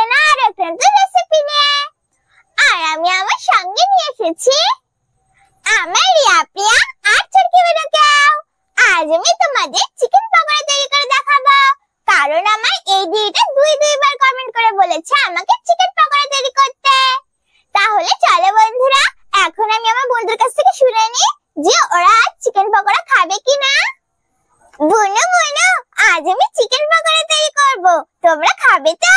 অচেনা আর একটা রেসিপি নিয়ে। আর আমি আমার সঙ্গে নিয়ে এসেছি আমার রিয়া প্রিয়া আর চুটকি বুনুকেও। আজ আমি তোমাদের চিকেন পকোড়া তৈরি করে দেখাবো, কারণ আমার এই দিদিটা দুইবার কমেন্ট করে বলেছে আমাকে চিকেন পকোড়া তৈরি করতে। তাহলে চলো বন্ধুরা, এখন আমি আমার বন্ধুদের কাছ থেকে শুনে নিই যে ওরা আজ চিকেন পকোড়া খাবে কিনা। বুনু বুনু, আজ আমি চিকেন পকোড়া তৈরি করব, তোমরা খাবে তো?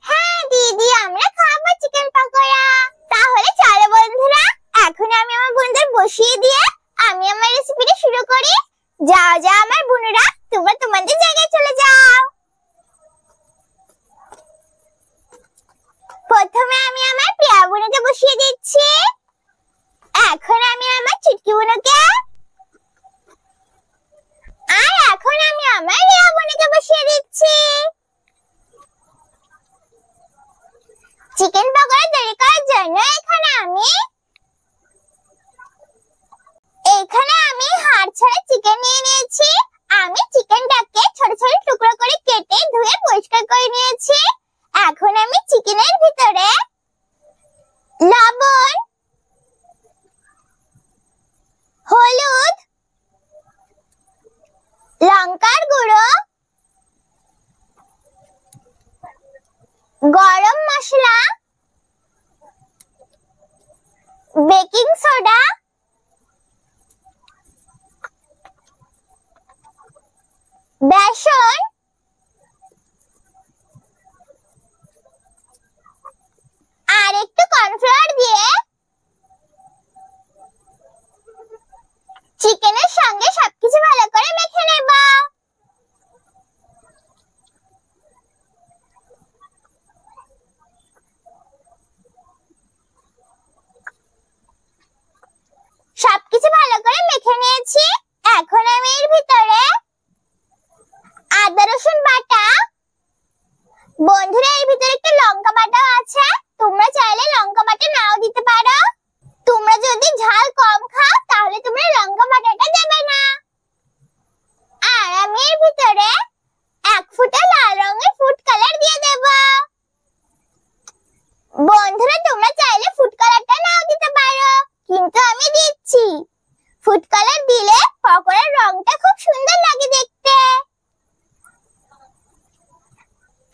হ্যাঁ দিদি, আমরা খাবো চিকেন পকোড়া। তাহলে চলো বন্ধুরা, এখন আমি আমার বন্ধুদের বসিয়ে দিয়ে আমি আমার রেসিপিটা শুরু করি। যাও যাও আমার বোনেরা, তোমরা তোমাদের জায়গায় চলে যাও। প্রথমে আমি আমার প্রিয়া বোনকে বসিয়ে দিচ্ছি। এখন আমি আমার চুটকি বোনকে, আর এখন আমি আমার রিয়া বোনকে বসিয়ে দিচ্ছি। চিকেন পকোড়া তৈরি করার জন্য এখানে আমি হাড় ছাড়া চিকেন নিয়ে নিয়েছি। আমি চিকেনটাকে ছোট ছোট টুকরো করে কেটে ধুয়ে পরিষ্কার করে নিয়েছি। এখন আমি চিকেনের ভিতরে লবণ, হলুদ, লঙ্কার গুঁড়ো, গরম মশলা, বেকিং সোডা, বেসন, আর একটু কর্নফ্লাওয়ার দিয়ে চিকেনের সঙ্গে সবকিছু ভালো করে মেখে নেব। সবকিছু ভালো করে মেখে নিয়েছি। এখন আমি এর ভিতরে আদা রসুন বাটা, বন্ধুরা এর ভিতরে একটু লঙ্কা বাটাও আছে, তোমরা চাইলে লঙ্কা বাটা নাও দিতে পারো। তোমরা যদি ঝাল কম খাও তাহলে তোমরা লঙ্কা বাটাটা দেবে না। আর আমি এর ভিতরে 1 ফোঁটা লাল রঙের ফুড কালার দিয়ে দেব। বন্ধুরা তোমরা চাইলে ফুড কালারটা নাও দিতে পারো, কিন্তু আমি দিচ্ছি। ফুড কালার দিলে পকোড়ার রংটা খুব সুন্দর লাগে দেখতে।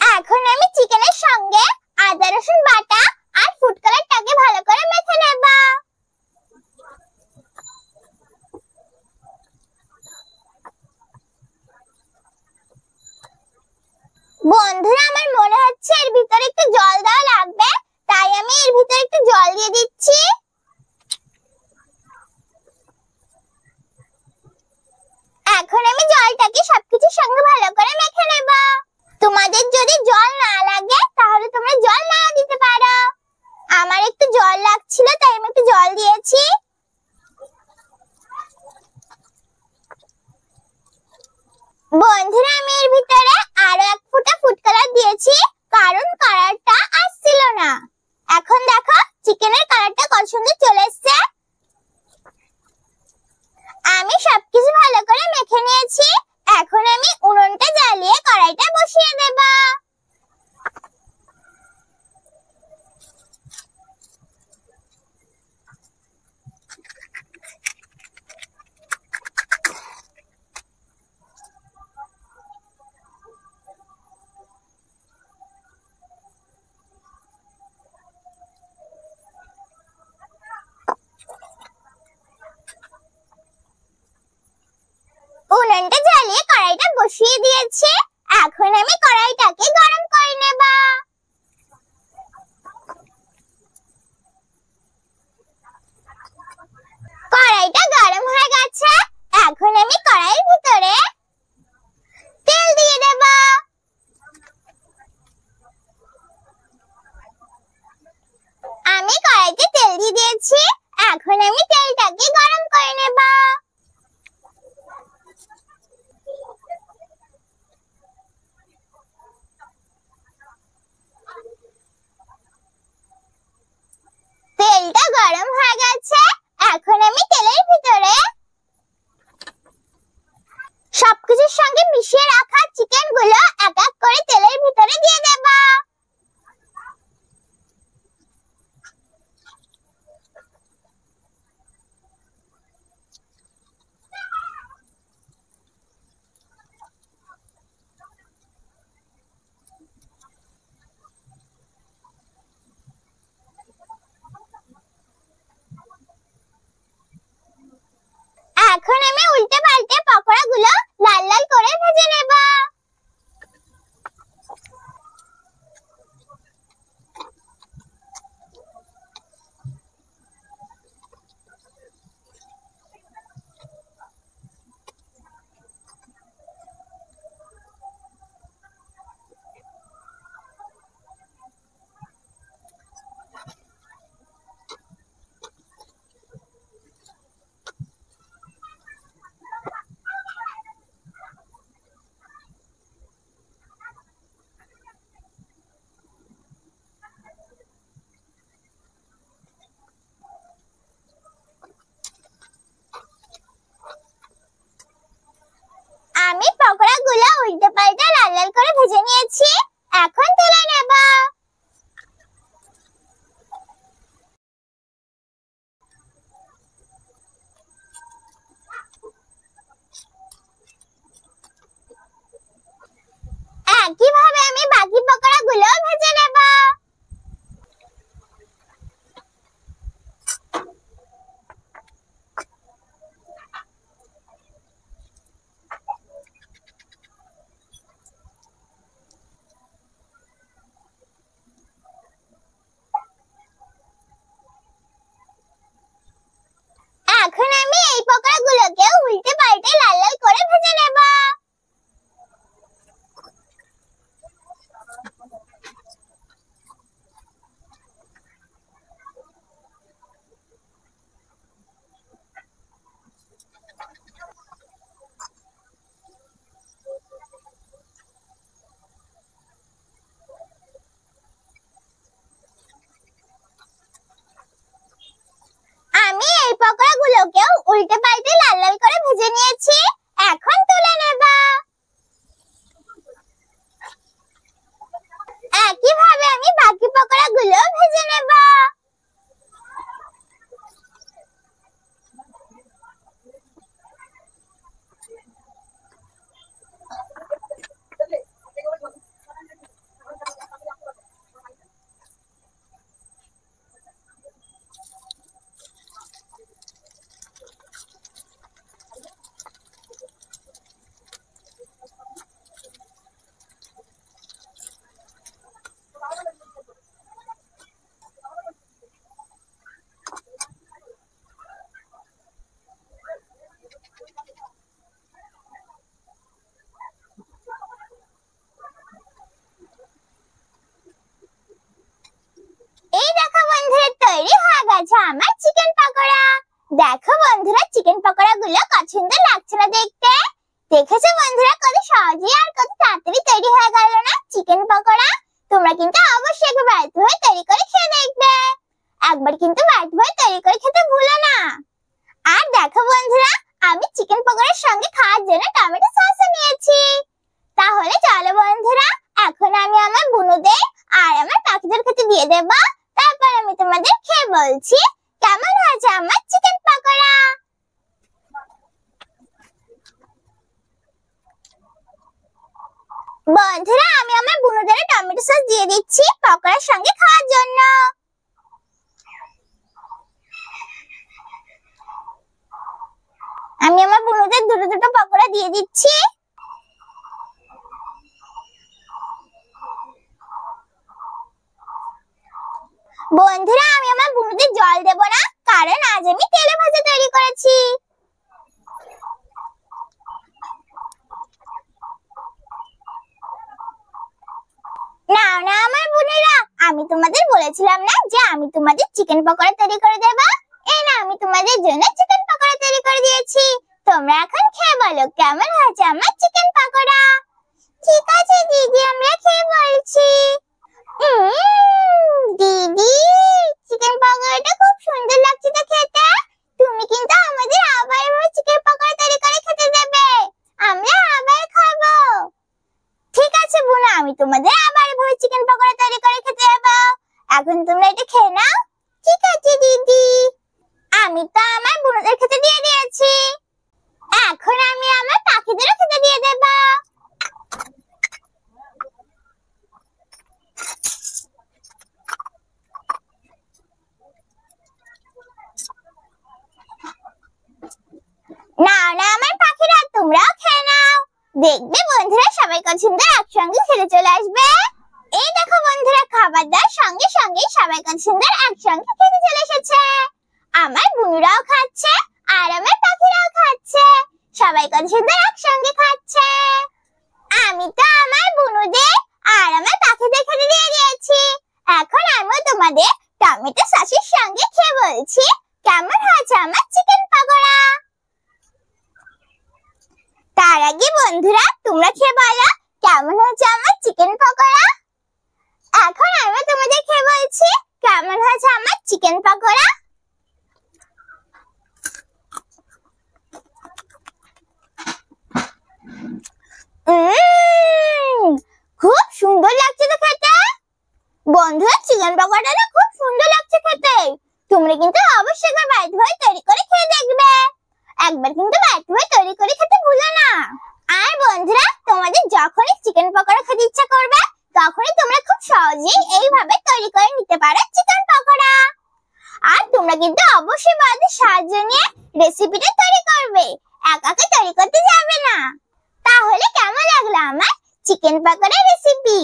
এখন আমি চিকেনের সঙ্গে আদা রসুন বাটা আর ফুড কালারটাকে ভালো করে মেখে নেব। বন্ধুরা আমার মনে হচ্ছে এর ভিতরে একটু জল দেওয়া লাগবে, তাই আমি এর ভিতরে একটু জল দিয়ে দিচ্ছি। এখন আমি জলটাকে সবকিছুর সঙ্গে ভালো করে মেখে নেব। তোমাদের যদি জল না লাগে তাহলে তোমরা জল না দিতে পারো। আমার একটু জল লাগছিল তাই আমি একটু জল দিয়েছি। বন্ধুরা আমি এর ভিতরে আরো 1 ফোঁটা ফুড কালার দিয়েছি, কারণ কালারটা আসছিল না। এখন দেখো চিকেনের কালারটা কত সুন্দর চলে এসেছে। আমি সবকিছু ভালো করে মেখে নিয়েছি। এখন আমি উনুনটা জ্বালিয়ে কড়াইটা বসিয়ে দেব। উনুনটা জ্বালিয়ে কড়াইটা বসিয়ে দিয়েছি। এখন আমি কড়াইটাকে গরম করে নেব। কড়াইটা গরম হয়ে গেছে। এখন আমি কড়াইয়ের ভিতরে তেল দিয়ে দেব। আমি কড়াইতে তেল দিয়ে দিয়েছি। এখন আমি তেলটাকে গরম করে নেব। তেলটা গরম হয়ে গেছে। এখন আমি তেলের ভিতরে সবকিছুর সঙ্গে মিশিয়ে রাখা চিকেন গুলো এক এক করে তেলের ভিতরে দিয়ে দেব। পকোড়া গুলো উল্টে পাল্টে লাল লাল করে ভেজে নিয়েছি, এখন তুলে নেব। একইভাবে আমি বাকি পকোড়া গুলো ভেজে নেব। এখন আমি এই পকোড়া গুলোকে উল্টে পাল্টে লাল লাল করে ভেজে নেব। আমি এই পকোড়া গুলোকে উল্টে পাল্টে লাল লাল করে ভেজে নিয়েছি, এখন তুলে নেব। একইভাবে আমি বাকি পকোড়া গুলো ভেজে নেব। এই দেখো বন্ধুরা, তৈরি হয়ে গেছে আমার চিকেন পকোড়া। দেখো বন্ধুরা, চিকেন পকোড়া গুলো কত সুন্দর লাগছে না দেখতে? দেখেছো বন্ধুরা, কত সহজে আর কত তাড়াতাড়ি তৈরি হয়ে গেল না চিকেন পকোড়া? তোমরা কিন্তু অবশ্যই একবার বাড়িতে হয়ে তৈরি করে খেয়ে দেখবে। একবার কিন্তু বাড়িতে হয়ে তৈরি করে খেতে ভুলো না। আর দেখো বন্ধুরা, আমি চিকেন পকোড়ার সঙ্গে খাওয়ার জন্য টমেটো সসও নিয়েছি। তাহলে চলো বন্ধুরা, এখন আমি আমার বুনুদের আর আমার পাখিদের খেতে দিয়ে দেব। তারপর আমি তোমাদের খেয়ে বলছি কেমন হয়েছে আমার চিকেন পকোড়া। বন্ধুরা, আমি আমার বুনুদের টমেটো সস দিয়ে দিচ্ছি পকোড়ার সঙ্গে খাওয়ার জন্য। আমি আমার বুনুদের দুটো দুটো পকোড়া দিয়ে দিচ্ছি। বন্ধুরা, আমি আমার বুনুদের জল দেব না, কারণ আজ আমি তেলে ভাজা তৈরি করেছি। নাও না আমার বোনেরা, আমি তোমাদের বলেছিলাম না যে আমি তোমাদের চিকেন পকোড়া তৈরি করে দেব? এই না, আমি তোমাদের জন্য চিকেন পকোড়া তৈরি করে দিয়েছি। তোমরা এখন খেয়ে বলো কেমন হয়েছে আমার চিকেন পকোড়া। ঠিক আছে দিদি, আমরা খেয়ে বলছি। দিদি, চিকেন পকোড়াটা খুব সুন্দর লাগছে তো খেতে। তুমি কিন্তু আমাদের আবার চিকেন পকোড়া তৈরি করে খেতে দেবে, আমরা আবার খাবো। ঠিক আছে বোনা, আমি তোমাদের আবার এভাবে চিকেন পকোড়া তৈরি করে খেতে দেবো। এখন তোমরা এটা খেয়ে নাও। ঠিক আছে দিদি। আমি তো আমার বোনদের খেতে দিয়ে দিয়েছি, এখন আমি আমার পাখিদেরও খেতে দিয়ে দেব। নাও না আমার পাখিরা, তোমরাও খেয়ে নাও। দেখবে বন্ধুরা, সবাই কত সুন্দর একসঙ্গে খেতে চলে আসবে। এই দেখো বন্ধুরা, খাবার দাবার সঙ্গে সঙ্গে সবাই কত সুন্দর একসঙ্গে খেতে চলে এসেছে। আমার বুনুরাও খাচ্ছে আর আমার পাখিরাও খাচ্ছে, সবাই কত সুন্দর একসঙ্গে খাচ্ছে। আমি তো আমার বুনুদের আর আমার পাখিদের খেতে দিয়ে দিয়েছি, এখন আমি তোমাদের টমেটো সসের সঙ্গে খেয়ে বলছি কেমন হয়েছে আমার চিকেন পকোড়া। তার আগে বন্ধুরা, তোমরা খেয়ে বলো কেমন হয়েছে আমার চিকেন পকোড়া। এখন আমি তোমাদের খেয়ে বলছি কেমন হয়েছে আমার চিকেন পকোড়া। বন্ধুরা, চিকেন পকোড়াটা খুব সুন্দর লাগছে খেতে। তোমরা কিন্তু অবশ্যই একবার বাড়িতে হয়ে তৈরি করে খেয়ে দেখবে। একবার কিন্তু বাড়িতে হয়ে তৈরি করে খেতে ভুলো না। আর বন্ধুরা, তোমাদের যখনই চিকেন পকোড়া খেতে ইচ্ছা করবে, তখনই তোমরা খুব সহজেই এইভাবে তৈরি করে নিতে পারো চিকেন পকোড়া। আর তোমরা কিন্তু অবশ্যই বাড়িতে সাহায্য নিয়ে রেসিপিটা তৈরি করবে, একা একা তৈরি করতে যাবে না। তাহলে কেমন লাগলো আমার চিকেন পকোড়া রেসিপি?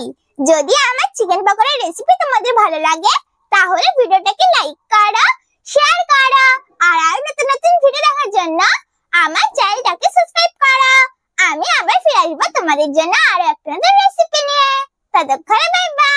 যদি আমার চিকেন পকোড়া রেসিপি তোমাদের ভালো লাগে, তাহলে ভিডিওটাকে লাইক করো, শেয়ার করো, আর আরো নতুন নতুন ভিডিও দেখার জন্য আমার চ্যানেলটাকে সাবস্ক্রাইব করো। আমি আবার ফিরে আসবো তোমাদের জন্য আরো একটা নতুন রেসিপি নিয়ে। ততক্ষণে বাই বাই।